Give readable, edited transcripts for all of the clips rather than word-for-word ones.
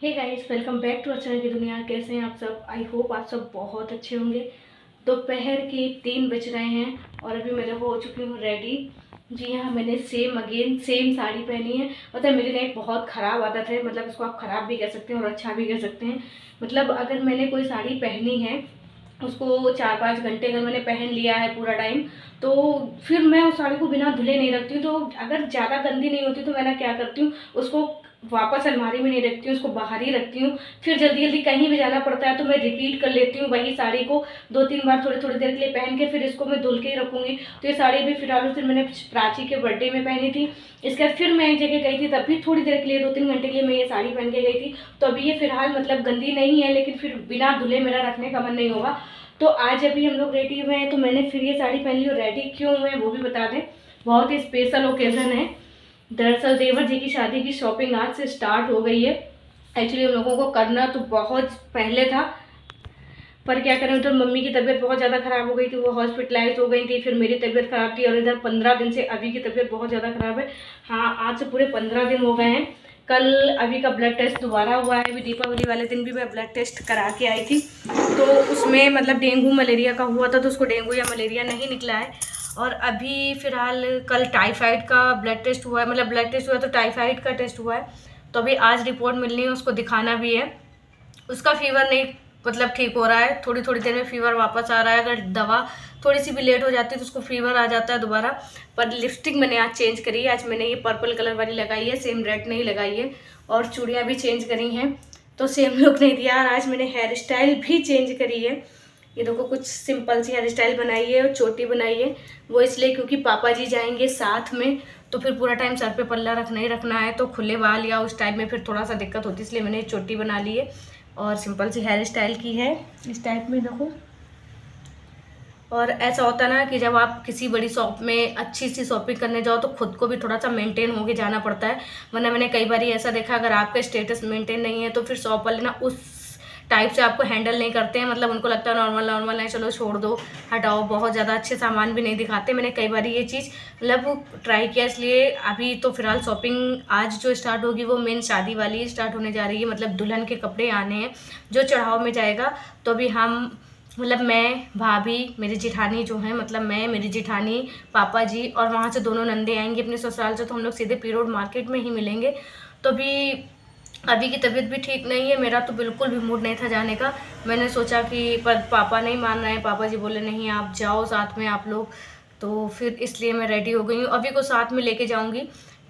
Hey guys, welcome back to अचानक की दुनिया। कैसे हैं आप सब? आई होप आप सब बहुत अच्छे होंगे। दोपहर के 3 बज रहे हैं और अभी मैं देखो हो चुकी हूँ रेडी। जी हाँ, मैंने सेम साड़ी पहनी है। मतलब मेरी ना एक बहुत ख़राब आदत है, मतलब इसको आप ख़राब भी कह सकते हैं और अच्छा भी कह सकते हैं। मतलब अगर मैंने कोई साड़ी पहनी है, उसको 4-5 घंटे अगर मैंने पहन लिया है पूरा टाइम, तो फिर मैं उस साड़ी को बिना धुले नहीं रखती हूँ। तो अगर ज़्यादा गंदी नहीं होती तो मैं ना क्या करती हूँ, उसको वापस अलमारी में नहीं रखती हूँ, उसको बाहर ही रखती हूँ। फिर जल्दी जल्दी कहीं भी जाना पड़ता है तो मैं रिपीट कर लेती हूँ वही साड़ी को 2-3 बार थोड़ी थोड़ी देर के लिए पहन के, फिर इसको मैं धुल के ही रखूँगी। तो ये साड़ी भी फिलहाल फिर मैंने प्राची के बर्थडे में पहनी थी। इसके बाद फिर मैं एक जगह गई थी, तब भी थोड़ी देर के लिए 2-3 घंटे के लिए मैं ये साड़ी पहन के गई थी। तो अभी ये फिलहाल मतलब गंदी नहीं है, लेकिन फिर बिना धुले मेरा रखने का मन नहीं होगा। तो आज अभी हम लोग रेडी हुए हैं, तो मैंने फिर ये साड़ी पहन ली। और रेडी क्यों हुए वो भी बता दें। बहुत ही स्पेशल ओकेज़न है। दरअसल देवर जी की शादी की शॉपिंग आज से स्टार्ट हो गई है। एक्चुअली हम लोगों को करना तो बहुत पहले था, पर क्या करें, तो मम्मी की तबीयत बहुत ज़्यादा ख़राब हो गई थी, वो हॉस्पिटलाइज हो गई थी। फिर मेरी तबीयत ख़राब थी और इधर 15 दिन से अभी की तबीयत बहुत ज़्यादा ख़राब है। हाँ, आज से पूरे 15 दिन हो गए हैं। कल अभी का ब्लड टेस्ट दोबारा हुआ है। अभी दीपावली वाले दिन भी मैं ब्लड टेस्ट करा के आई थी, तो उसमें मतलब डेंगू मलेरिया का हुआ था, तो उसको डेंगू या मलेरिया नहीं निकला है। और अभी फ़िलहाल कल टाइफाइड का ब्लड टेस्ट हुआ है, मतलब ब्लड टेस्ट हुआ तो टाइफाइड का टेस्ट हुआ है। तो अभी आज रिपोर्ट मिलनी है, उसको दिखाना भी है। उसका फीवर नहीं मतलब ठीक हो रहा है, थोड़ी थोड़ी देर में फीवर वापस आ रहा है। अगर दवा थोड़ी सी भी लेट हो जाती है तो उसको फीवर आ जाता है दोबारा। पर लिपस्टिक मैंने आज चेंज करी है। आज मैंने ये पर्पल कलर वाली लगाई है, सेम रेड नहीं लगाई है। और चूड़ियाँ भी चेंज करी हैं, तो सेम लुक नहीं दिया। और आज मैंने हेयर स्टाइल भी चेंज करी है। ये देखो, कुछ सिंपल सी हेयर स्टाइल बनाई है और चोटी बनाई है। वो इसलिए क्योंकि पापा जी जाएंगे साथ में, तो फिर पूरा टाइम सर पे पल्ला रखना ही रखना है, तो खुले बाल या उस टाइम में फिर थोड़ा सा दिक्कत होती है, इसलिए मैंने चोटी बना ली है और सिंपल सी हेयर स्टाइल की है इस टाइप में, देखो। और ऐसा होता है ना कि जब आप किसी बड़ी शॉप में अच्छी सी शॉपिंग करने जाओ तो खुद को भी थोड़ा सा मेंटेन होके जाना पड़ता है। वरना मैंने कई बार ऐसा देखा, अगर आपका स्टेटस मेंटेन नहीं है तो फिर शॉप वाले ना उस टाइप से आपको हैंडल नहीं करते हैं। मतलब उनको लगता है नॉर्मल नॉर्मल है, चलो छोड़ दो, हटाओ। बहुत ज़्यादा अच्छे सामान भी नहीं दिखाते। मैंने कई बार ये चीज़ मतलब ट्राई किया, इसलिए अभी तो फिलहाल शॉपिंग आज जो स्टार्ट होगी वो मेन शादी वाली स्टार्ट होने जा रही है। मतलब दुल्हन के कपड़े आने हैं जो चढ़ाव में जाएगा। तो अभी हम मतलब मैं, भाभी, मेरी जेठानी जो है, मतलब मैं, मेरी जेठानी, पापा जी और वहाँ से दोनों नंदे आएंगी अपने ससुराल से, तो हम लोग सीधे पी रोड मार्केट में ही मिलेंगे। तो अभी की तबीयत भी ठीक नहीं है, मेरा तो बिल्कुल भी मूड नहीं था जाने का। मैंने सोचा कि पर पापा नहीं मान रहे हैं, पापा जी बोले नहीं आप जाओ साथ में आप लोग। तो फिर इसलिए मैं रेडी हो गई हूँ। अभी को साथ में लेके जाऊँगी,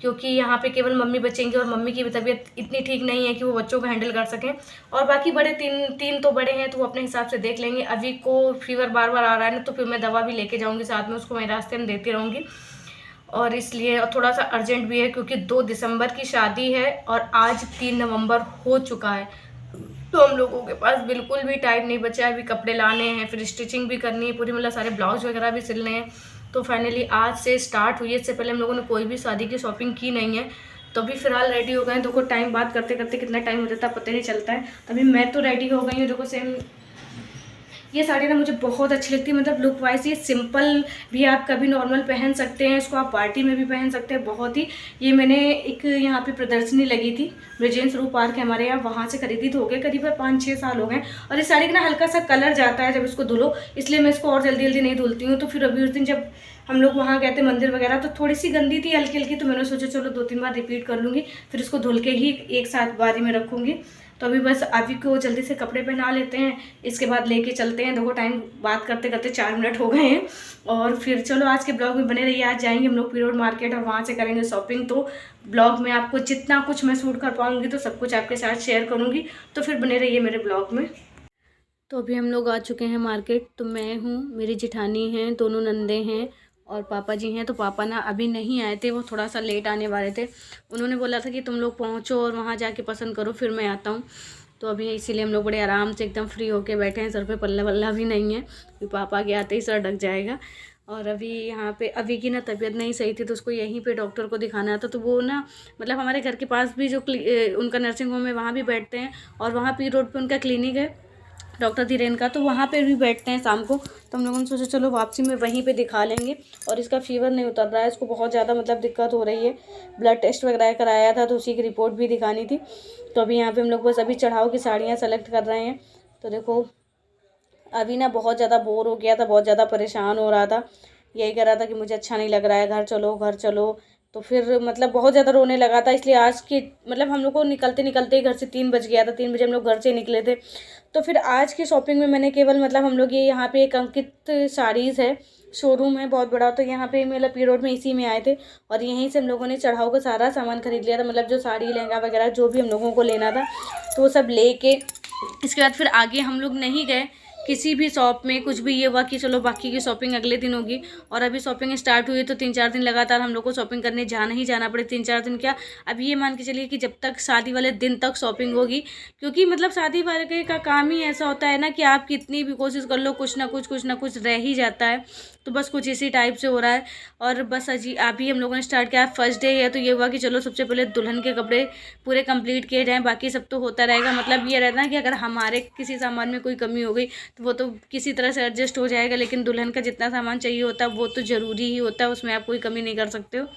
क्योंकि यहाँ पे केवल मम्मी बचेंगे और मम्मी की भी तबीयत इतनी ठीक नहीं है कि वो बच्चों को हैंडल कर सकें। और बाकी बड़े तीन तीन तो बड़े हैं, तो वो अपने हिसाब से देख लेंगे। अभी को फीवर बार बार आ रहा है ना, तो फिर मैं दवा भी लेके जाऊँगी साथ में, उसको मैं रास्ते में देती रहूँगी। और इसलिए और थोड़ा सा अर्जेंट भी है, क्योंकि 2 दिसंबर की शादी है और आज 3 नवंबर हो चुका है। तो हम लोगों के पास बिल्कुल भी टाइम नहीं बचा है। अभी कपड़े लाने हैं, फिर स्टिचिंग भी करनी है पूरी, मतलब सारे ब्लाउज वगैरह भी सिलने हैं। तो फाइनली आज से स्टार्ट हुई है। इससे पहले हम लोगों ने कोई भी शादी की शॉपिंग की नहीं है। तो अभी फिलहाल रेडी हो गए हैं। देखो टाइम बात करते करते कितना टाइम हो जाता है पता नहीं चलता है। अभी मैं तो रेडी हो गई हूँ, देखो सेम। ये साड़ी ना मुझे बहुत अच्छी लगती है, मतलब लुक वाइज ये सिंपल भी आप कभी नॉर्मल पहन सकते हैं, इसको आप पार्टी में भी पहन सकते हैं। बहुत ही ये मैंने एक यहाँ पे प्रदर्शनी लगी थी, ब्रिजेंस रू पार्क है हमारे यहाँ, वहाँ से खरीदी। तो हो गए करीब 5-6 साल हो गए। और इस साड़ी का ना हल्का सा कलर जाता है जब इसको धुलो, इसलिए मैं इसको और जल्दी जल्दी नहीं धुलती हूँ। तो फिर अभी उस दिन जब हम लोग वहाँ गए थे मंदिर वगैरह, तो थोड़ी सी गंदी थी हल्की हल्की, तो मैंने सोचा चलो 2-3 बार रिपीट कर लूँगी, फिर इसको धुल के ही एक साथ बारी में रखूँगी। तो अभी बस अभी को जल्दी से कपड़े पहना लेते हैं, इसके बाद लेके चलते हैं। देखो टाइम बात करते करते 4 मिनट हो गए हैं। और फिर चलो आज के ब्लॉग में बने रहिए। आज जाएंगे हम लोग पी रोड मार्केट और वहाँ से करेंगे शॉपिंग। तो ब्लॉग में आपको जितना कुछ मैं शूट कर पाऊँगी तो सब कुछ आपके साथ शेयर करूँगी, तो फिर बने रहिए मेरे ब्लॉग में। तो अभी हम लोग आ चुके हैं मार्केट। तो मैं हूँ, मेरी जेठानी हैं, दोनों नंदे हैं और पापा जी हैं। तो पापा ना अभी नहीं आए थे, वो थोड़ा सा लेट आने वाले थे। उन्होंने बोला था कि तुम लोग पहुँचो और वहाँ जाके पसंद करो, फिर मैं आता हूँ। तो अभी इसीलिए हम लोग बड़े आराम से एकदम फ्री होके बैठे हैं। सर पे पल्ला वल्ला भी नहीं है, कि पापा के आते ही सर ढक जाएगा। और अभी यहाँ पे अभी की ना तबीयत नहीं सही थी, तो उसको यहीं पे डॉक्टर को दिखाना था। तो वो ना मतलब हमारे घर के पास भी जो उनका नर्सिंग होम है वहाँ भी बैठते हैं, और वहाँ पी रोड पे उनका क्लिनिक है। डॉक्टर धीरेन का, तो वहाँ पे भी बैठते हैं शाम को। तो हम लोगों ने सोचा चलो वापसी में वहीं पे दिखा लेंगे। और इसका फीवर नहीं उतर रहा है, इसको बहुत ज़्यादा मतलब दिक्कत हो रही है। ब्लड टेस्ट वगैरह कराया था तो उसी की रिपोर्ट भी दिखानी थी। तो अभी यहाँ पे हम लोग बस अभी चढ़ाव की साड़ियाँ सेलेक्ट कर रहे हैं। तो देखो अभी ना बहुत ज़्यादा बोर हो गया था, बहुत ज़्यादा परेशान हो रहा था, यही कह रहा था कि मुझे अच्छा नहीं लग रहा है, घर चलो घर चलो। तो फिर मतलब बहुत ज़्यादा रोने लगा था, इसलिए आज की मतलब हम लोग को निकलते निकलते ही घर से 3 बज गया था। 3 बजे हम लोग घर से निकले थे। तो फिर आज की शॉपिंग में मैंने केवल मतलब हम लोग ये यहाँ पे एक अंकित साड़ीज़ है, शोरूम है बहुत बड़ा, तो यहाँ पे मतलब पी रोड में इसी में आए थे। और यहीं से हम लोगों ने चढ़ाऊ का सारा सामान खरीद लिया था, मतलब जो साड़ी लहंगा वगैरह जो भी हम लोगों को लेना था तो वो सब लेके इसके बाद फिर आगे हम लोग नहीं गए किसी भी शॉप में। कुछ भी ये हुआ कि चलो बाकी की शॉपिंग अगले दिन होगी। और अभी शॉपिंग स्टार्ट हुई तो 3-4 दिन लगातार हम लोग को शॉपिंग करने जाना ही जाना पड़े। 3-4 दिन क्या, अभी ये मान के चलिए कि जब तक शादी वाले दिन तक शॉपिंग होगी। क्योंकि मतलब शादी वाले का काम ही ऐसा होता है ना कि आप कितनी भी कोशिश कर लो कुछ ना कुछ रह ही जाता है। तो बस कुछ इसी टाइप से हो रहा है। और बस अभी हम लोगों ने स्टार्ट किया, फर्स्ट डे है तो ये हुआ कि चलो सबसे पहले दुल्हन के कपड़े पूरे कंप्लीट किए जाएँ, बाकी सब तो होता रहेगा। मतलब ये रहता है कि अगर हमारे किसी सामान में कोई कमी हो गई तो वो तो किसी तरह से एडजस्ट हो जाएगा, लेकिन दुल्हन का जितना सामान चाहिए होता है वो तो ज़रूरी ही होता है, उसमें आप कोई कमी नहीं कर सकते हो।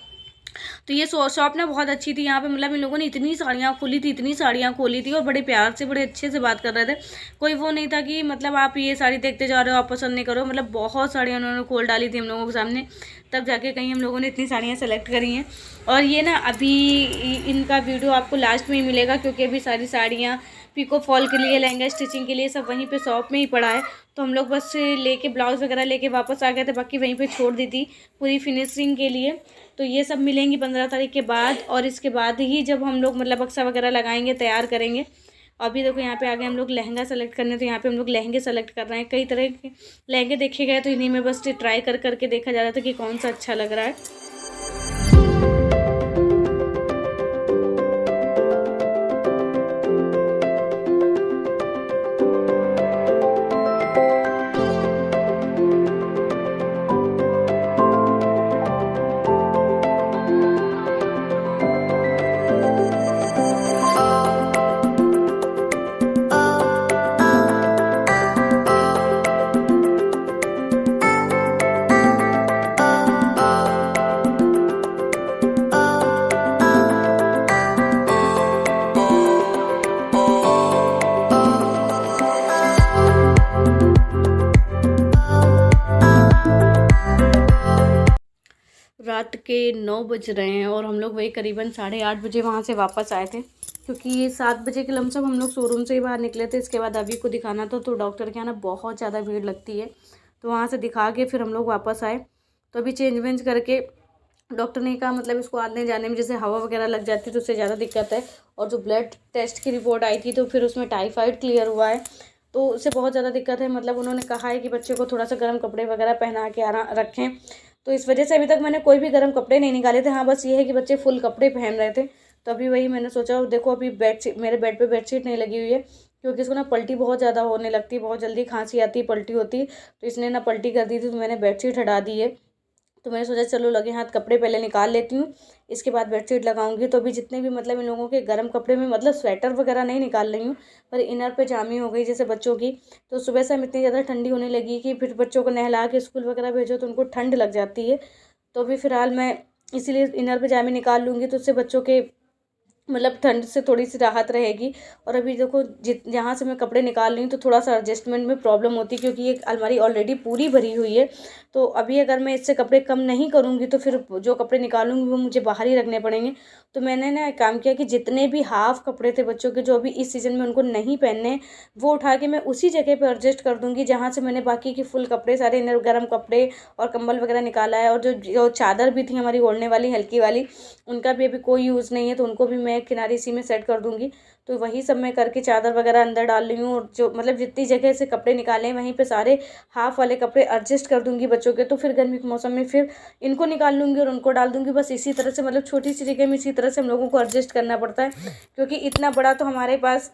तो ये शॉप ना बहुत अच्छी थी। यहाँ पे मतलब इन लोगों ने इतनी साड़ियाँ खोली थी और बड़े प्यार से बड़े अच्छे से बात कर रहे थे। कोई वो नहीं था कि मतलब आप ये साड़ी देखते जा रहे हो आप पसंद नहीं करो, मतलब बहुत साड़ियाँ उन्होंने खोल डाली थी हम लोगों के सामने, तब जाके कहीं हम लोगों ने इतनी साड़ियाँ सेलेक्ट करी हैं। और ये ना अभी इनका वीडियो आपको लास्ट में ही मिलेगा, क्योंकि अभी सारी साड़ियाँ पिको फॉल के लिए, लहंगा स्टिचिंग के लिए सब वहीं पे शॉप में ही पड़ा है। तो हम लोग बस लेके ब्लाउज़ वगैरह लेके वापस आ गए थे, बाकी वहीं पे छोड़ दी थी पूरी फिनिशिंग के लिए। तो ये सब मिलेंगी 15 तारीख के बाद, और इसके बाद ही जब हम लोग मतलब बक्सा वगैरह लगाएंगे, तैयार करेंगे। अभी देखो यहाँ पे आगे हम लोग लहंगा सेलेक्ट करने, तो यहाँ पे हम लोग लहंगे सेलेक्ट कर रहे हैं। कई तरह के लहंगे देखे गए तो इन्हीं में बस ट्राई करके देखा जा रहा था कि कौन सा अच्छा लग रहा है। रात के 9 बज रहे हैं और हम लोग वही करीबन 8:30 बजे वहाँ से वापस आए थे, क्योंकि 7 बजे के लमसम हम लोग शोरूम से ही बाहर निकले थे। इसके बाद अभी को दिखाना था, तो डॉक्टर के यहाँ ना बहुत ज़्यादा भीड़ लगती है, तो वहाँ से दिखा के फिर हम लोग वापस आए। तो अभी चेंज वेंज करके डॉक्टर ने कहा मतलब इसको आने जाने में जैसे हवा वगैरह लग जाती है तो उससे ज़्यादा दिक्कत है। और जो ब्लड टेस्ट की रिपोर्ट आई थी तो फिर उसमें टाइफाइड क्लियर हुआ है, तो उससे बहुत ज़्यादा दिक्कत है। मतलब उन्होंने कहा है कि बच्चे को थोड़ा सा गर्म कपड़े वगैरह पहना के आना रखें, तो इस वजह से अभी तक मैंने कोई भी गर्म कपड़े नहीं निकाले थे। हाँ बस ये है कि बच्चे फुल कपड़े पहन रहे थे, तो अभी वही मैंने सोचा। देखो अभी मेरे बेड पे बेडशीट नहीं लगी हुई है, क्योंकि इसको ना पल्टी बहुत ज़्यादा होने लगती है, बहुत जल्दी खांसी आती है, पल्टी होती है। तो इसने ना पल्टी कर दी थी, तो मैंने बेडशीट हटा दी है। तो मैंने सोचा चलो लगे हाथ कपड़े पहले निकाल लेती हूँ, इसके बाद बेडशीट लगाऊंगी। तो अभी जितने भी मतलब इन लोगों के गर्म कपड़े में मतलब स्वेटर वगैरह नहीं निकाल रही हूँ, पर इनर पजामी हो गई जैसे बच्चों की। तो सुबह से हम इतनी ज़्यादा ठंडी होने लगी कि फिर बच्चों को नहला के स्कूल वगैरह भेजो तो उनको ठंड लग जाती है। तो अभी फ़िलहाल मैं इसीलिए इनर पजामे निकाल लूँगी, तो उससे बच्चों के मतलब ठंड से थोड़ी सी राहत रहेगी। और अभी देखो जहाँ से मैं कपड़े निकाल रही हूँ तो थोड़ा सा एडजस्टमेंट में प्रॉब्लम होती है, क्योंकि ये अलमारी ऑलरेडी पूरी भरी हुई है। तो अभी अगर मैं इससे कपड़े कम नहीं करूँगी तो फिर जो कपड़े निकालूंगी वो मुझे बाहर ही रखने पड़ेंगे। तो मैंने ना एक काम किया कि जितने भी हाफ़ कपड़े थे बच्चों के जो अभी इस सीज़न में उनको नहीं पहनने, वो उठा के मैं उसी जगह पर एडजस्ट कर दूँगी जहाँ से मैंने बाकी के फुल कपड़े सारे इनर गर्म कपड़े और कंबल वगैरह निकाला है। और जो चादर भी थी हमारी ओढ़ने वाली हल्की वाली, उनका भी अभी कोई यूज़ नहीं है, तो उनको भी मैं किनारे इसी में सेट कर दूँगी। तो वही सब मैं करके चादर वगैरह अंदर डाल रही हूँ, और जो मतलब जितनी जगह से कपड़े निकाले हैं वहीं पे सारे हाफ़ वाले कपड़े एडजस्ट कर दूँगी बच्चों के। तो फिर गर्मी के मौसम में फिर इनको निकाल लूँगी और उनको डाल दूँगी। बस इसी तरह से मतलब छोटी सी जगह में इसी तरह से हम लोगों को एडजस्ट करना पड़ता है, क्योंकि इतना बड़ा तो हमारे पास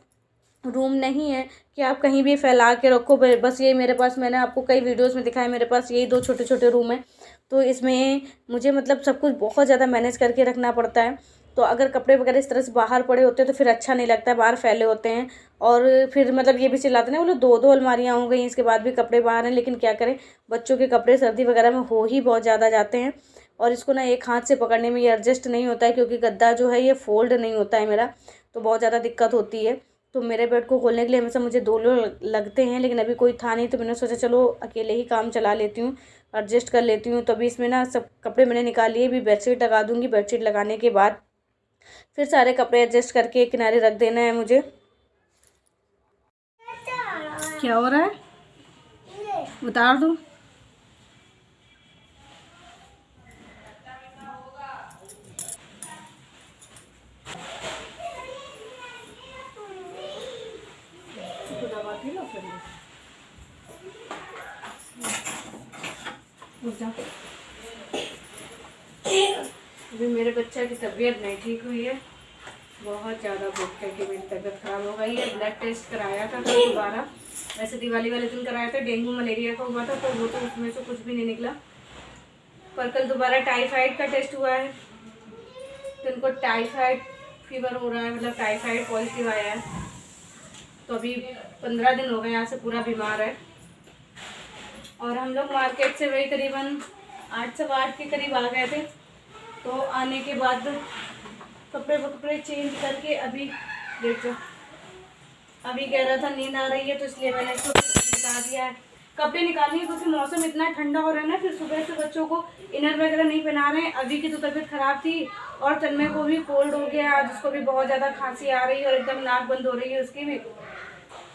रूम नहीं है कि आप कहीं भी फैला के रखो। बस ये मेरे पास, मैंने आपको कई वीडियोज़ में दिखाया, मेरे पास यही 2 छोटे छोटे रूम हैं। तो इसमें मुझे मतलब सब कुछ बहुत ज़्यादा मैनेज करके रखना पड़ता है। तो अगर कपड़े वगैरह इस तरह से बाहर पड़े होते हैं तो फिर अच्छा नहीं लगता है, बाहर फैले होते हैं। और फिर मतलब ये भी चिल्लाते हैं, बोलो 2-2 अलमारियाँ हो गई, इसके बाद भी कपड़े बाहर हैं। लेकिन क्या करें, बच्चों के कपड़े सर्दी वगैरह में हो ही बहुत ज़्यादा जाते हैं, और इसको ना एक हाथ से पकड़ने में ये एडजस्ट नहीं होता है, क्योंकि गद्दा जो है ये फोल्ड नहीं होता है मेरा, तो बहुत ज़्यादा दिक्कत होती है। तो मेरे बेड को खोलने के लिए हमेशा मुझे 2 लोग लगते हैं, लेकिन अभी कोई था नहीं, तो मैंने सोचा चलो अकेले ही काम चला लेती हूँ, एडजस्ट कर लेती हूँ। तो अभी इसमें ना सब कपड़े मैंने निकाल लिए, अभी बेडशीट लगा दूँगी। बेडशीट लगाने के बाद फिर सारे कपड़े एडजस्ट करके किनारे रख देना है मुझे। क्या हो रहा है, उतार दूँ? अभी मेरे बच्चा की तबीयत नहीं ठीक हुई है, बहुत ज़्यादा भूख करके मेरी तबीयत ख़राब हो गई है। ब्लड टेस्ट कराया था कल दोबारा, वैसे दिवाली वाले दिन कराया था, डेंगू मलेरिया का हुआ था, तो वो तो उसमें से कुछ भी नहीं निकला। पर कल दोबारा टाइफाइड का टेस्ट हुआ है, तो इनको टाइफाइड फीवर हो रहा है, मतलब टाइफाइड पॉजिटिव आया है। तो अभी 15 दिन हो गए यहाँ से पूरा बीमार है। और हम लोग मार्केट से वही करीबन 8-8:15 के करीब आ गए थे। तो आने के बाद कपड़े चेंज करके अभी देखो, अभी कह रहा था नींद आ रही है, तो इसलिए मैंने इसको बता दिया है कपड़े निकालनी है, क्योंकि मौसम इतना ठंडा हो रहा है ना। फिर सुबह से बच्चों को इनर वगैरह नहीं पहना रहे हैं। अभी की तो तबीयत ख़राब थी, और तन्मय को भी कोल्ड हो गया आज, उसको भी बहुत ज़्यादा खांसी आ रही है और एकदम नाक बंद हो रही है उसकी भी।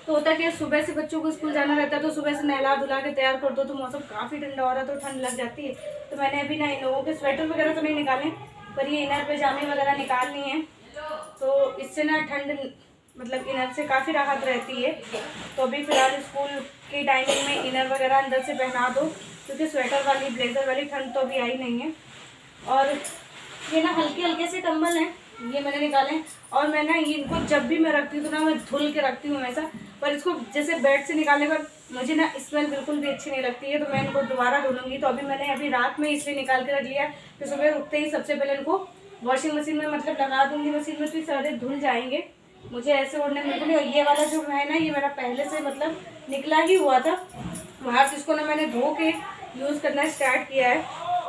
तो होता है कि सुबह से बच्चों को स्कूल जाना रहता है, तो सुबह से नहला धुला के तैयार कर दो, तो मौसम काफ़ी ठंडा हो रहा है, तो ठंड लग जाती है। तो मैंने अभी ना इन लोगों के स्वेटर वगैरह तो नहीं निकाले, पर ये इनर पजामे वगैरह निकालनी है। तो इससे ना ठंड, मतलब इनर से काफ़ी राहत रहती है। तो अभी फ़िलहाल स्कूल की टाइमिंग में इनर वगैरह अंदर से पहना दो, क्योंकि स्वेटर वाली ब्लेज़र वाली ठंड तो अभी आई नहीं है। और ये ना हल्के हल्के से कंबल हैं, ये मैंने निकाले हैं। और मैं ना इनको जब भी मैं रखती हूँ तो ना मैं धुल के रखती हूँ हमेशा, पर इसको जैसे बेड से निकालने पर मुझे ना स्मेल बिल्कुल भी अच्छी नहीं लगती है, तो मैं इनको दोबारा धुलूँगी। तो अभी मैंने रात में इसलिए निकाल के रख लिया है कि सुबह उठते ही सबसे पहले इनको वॉशिंग मशीन में मतलब लगा दूँगी मशीन में, तो सारे धुल जाएंगे। मुझे ऐसे ओढ़ने बिल्कुल नहीं। ये वाला जो है ना, ये मेरा पहले से मतलब निकला ही हुआ था वहाँ से, इसको ना मैंने धो के यूज़ करना स्टार्ट किया है,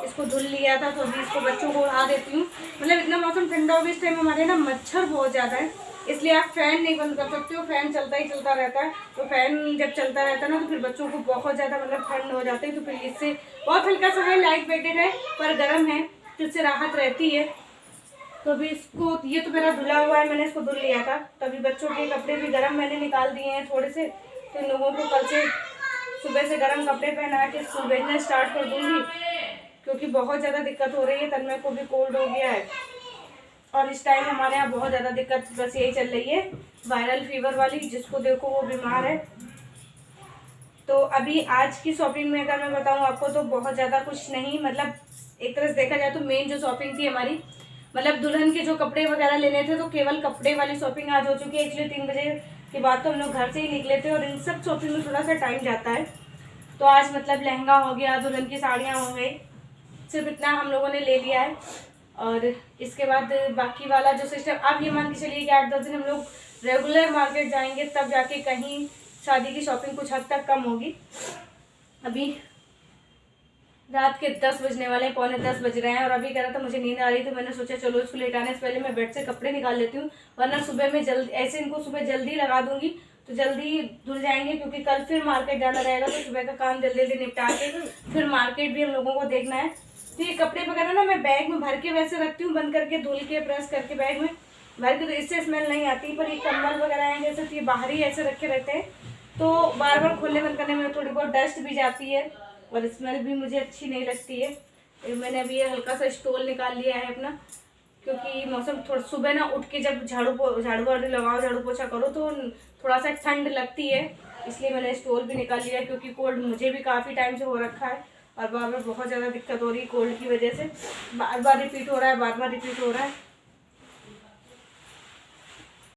इसको धुल लिया था। तो अभी इसको बच्चों को उड़ा देती हूँ। मतलब इतना मौसम ठंडा हो गया, इस टाइम हमारे ना मच्छर बहुत ज़्यादा है, इसलिए आप फ़ैन नहीं बंद कर सकते हो, फ़ैन चलता ही चलता रहता है। तो फ़ैन जब चलता रहता है ना, तो फिर बच्चों को बहुत ज़्यादा मतलब ठंड हो जाती है। तो फिर इससे बहुत हल्का सा है, लाइट वेटेड है, पर गर्म है, तो इससे राहत रहती है। तो अभी इसको, ये तो मेरा धुला हुआ है, मैंने इसको धुल लिया था। तो अभी बच्चों के कपड़े भी गर्म मैंने निकाल दिए हैं थोड़े से, तो इन लोगों को कल से सुबह से गर्म कपड़े पहना के स्कूल भेजना स्टार्ट कर दूँगी, क्योंकि बहुत ज़्यादा दिक्कत हो रही है। तन्मय को भी कोल्ड हो गया है, और इस टाइम हमारे यहाँ बहुत ज़्यादा दिक्कत बस यही चल रही है, वायरल फीवर वाली, जिसको देखो वो बीमार है। तो अभी आज की शॉपिंग में अगर मैं बताऊँ आपको, तो बहुत ज़्यादा कुछ नहीं, मतलब एक तरह से देखा जाए तो मेन जो शॉपिंग थी हमारी, मतलब दुल्हन के जो कपड़े वगैरह लेने थे, तो केवल कपड़े वाली शॉपिंग आज हो चुकी है। एक्चुअली 3 बजे के बाद तो हम लोग घर से ही निकले थे, और इन सब शॉपिंग में थोड़ा सा टाइम जाता है। तो आज मतलब लहंगा हो गया, दुल्हन की साड़ियाँ हो गई, सिर्फ इतना हम लोगों ने ले लिया है। और इसके बाद बाकी वाला जो सिस्टम, आप ये मान के चलिए कि 8-10 दिन हम लोग रेगुलर मार्केट जाएंगे, तब जाके कहीं शादी की शॉपिंग कुछ हद तक कम होगी। अभी रात के 10 बजने वाले हैं, 9:45 बज रहे हैं, और अभी कह रहा था मुझे नींद आ रही, तो मैंने सोचा चलो इसको लेटाने से पहले मैं बेड से कपड़े निकाल लेती हूँ, वरना सुबह में जल्दी ऐसे इनको सुबह जल्दी लगा दूँगी तो जल्दी धुल जाएंगे, क्योंकि कल फिर मार्केट जाना रहेगा। तो सुबह का काम जल्दी जल्दी निपटा के फिर मार्केट भी हम लोगों को देखना है। तो ये कपड़े वगैरह ना मैं बैग में भर के वैसे रखती हूँ, बंद करके धुल के प्रेस करके बैग में भर के, तो इससे स्मेल नहीं आती। पर ये कंबल वगैरह हैं जैसे, तो ये बाहर ही ऐसे रखे रहते हैं, तो बार बार खोलने बंद करने में थोड़ी बहुत डस्ट भी जाती है, और स्मेल भी मुझे अच्छी नहीं लगती है। मैंने अभी ये हल्का सा स्टोल निकाल लिया है अपना, क्योंकि मौसम थोड़ा सुबह ना उठ के जब झाड़ू वाड़ू लगाओ, झाड़ू पोछा करो, तो थोड़ा सा ठंड लगती है, इसलिए मैंने स्टोल भी निकाल लिया। क्योंकि कोल्ड मुझे भी काफ़ी टाइम से हो रखा है, और बार बार बहुत ज़्यादा दिक्कत हो रही है कोल्ड की वजह से, बार बार रिपीट हो रहा है,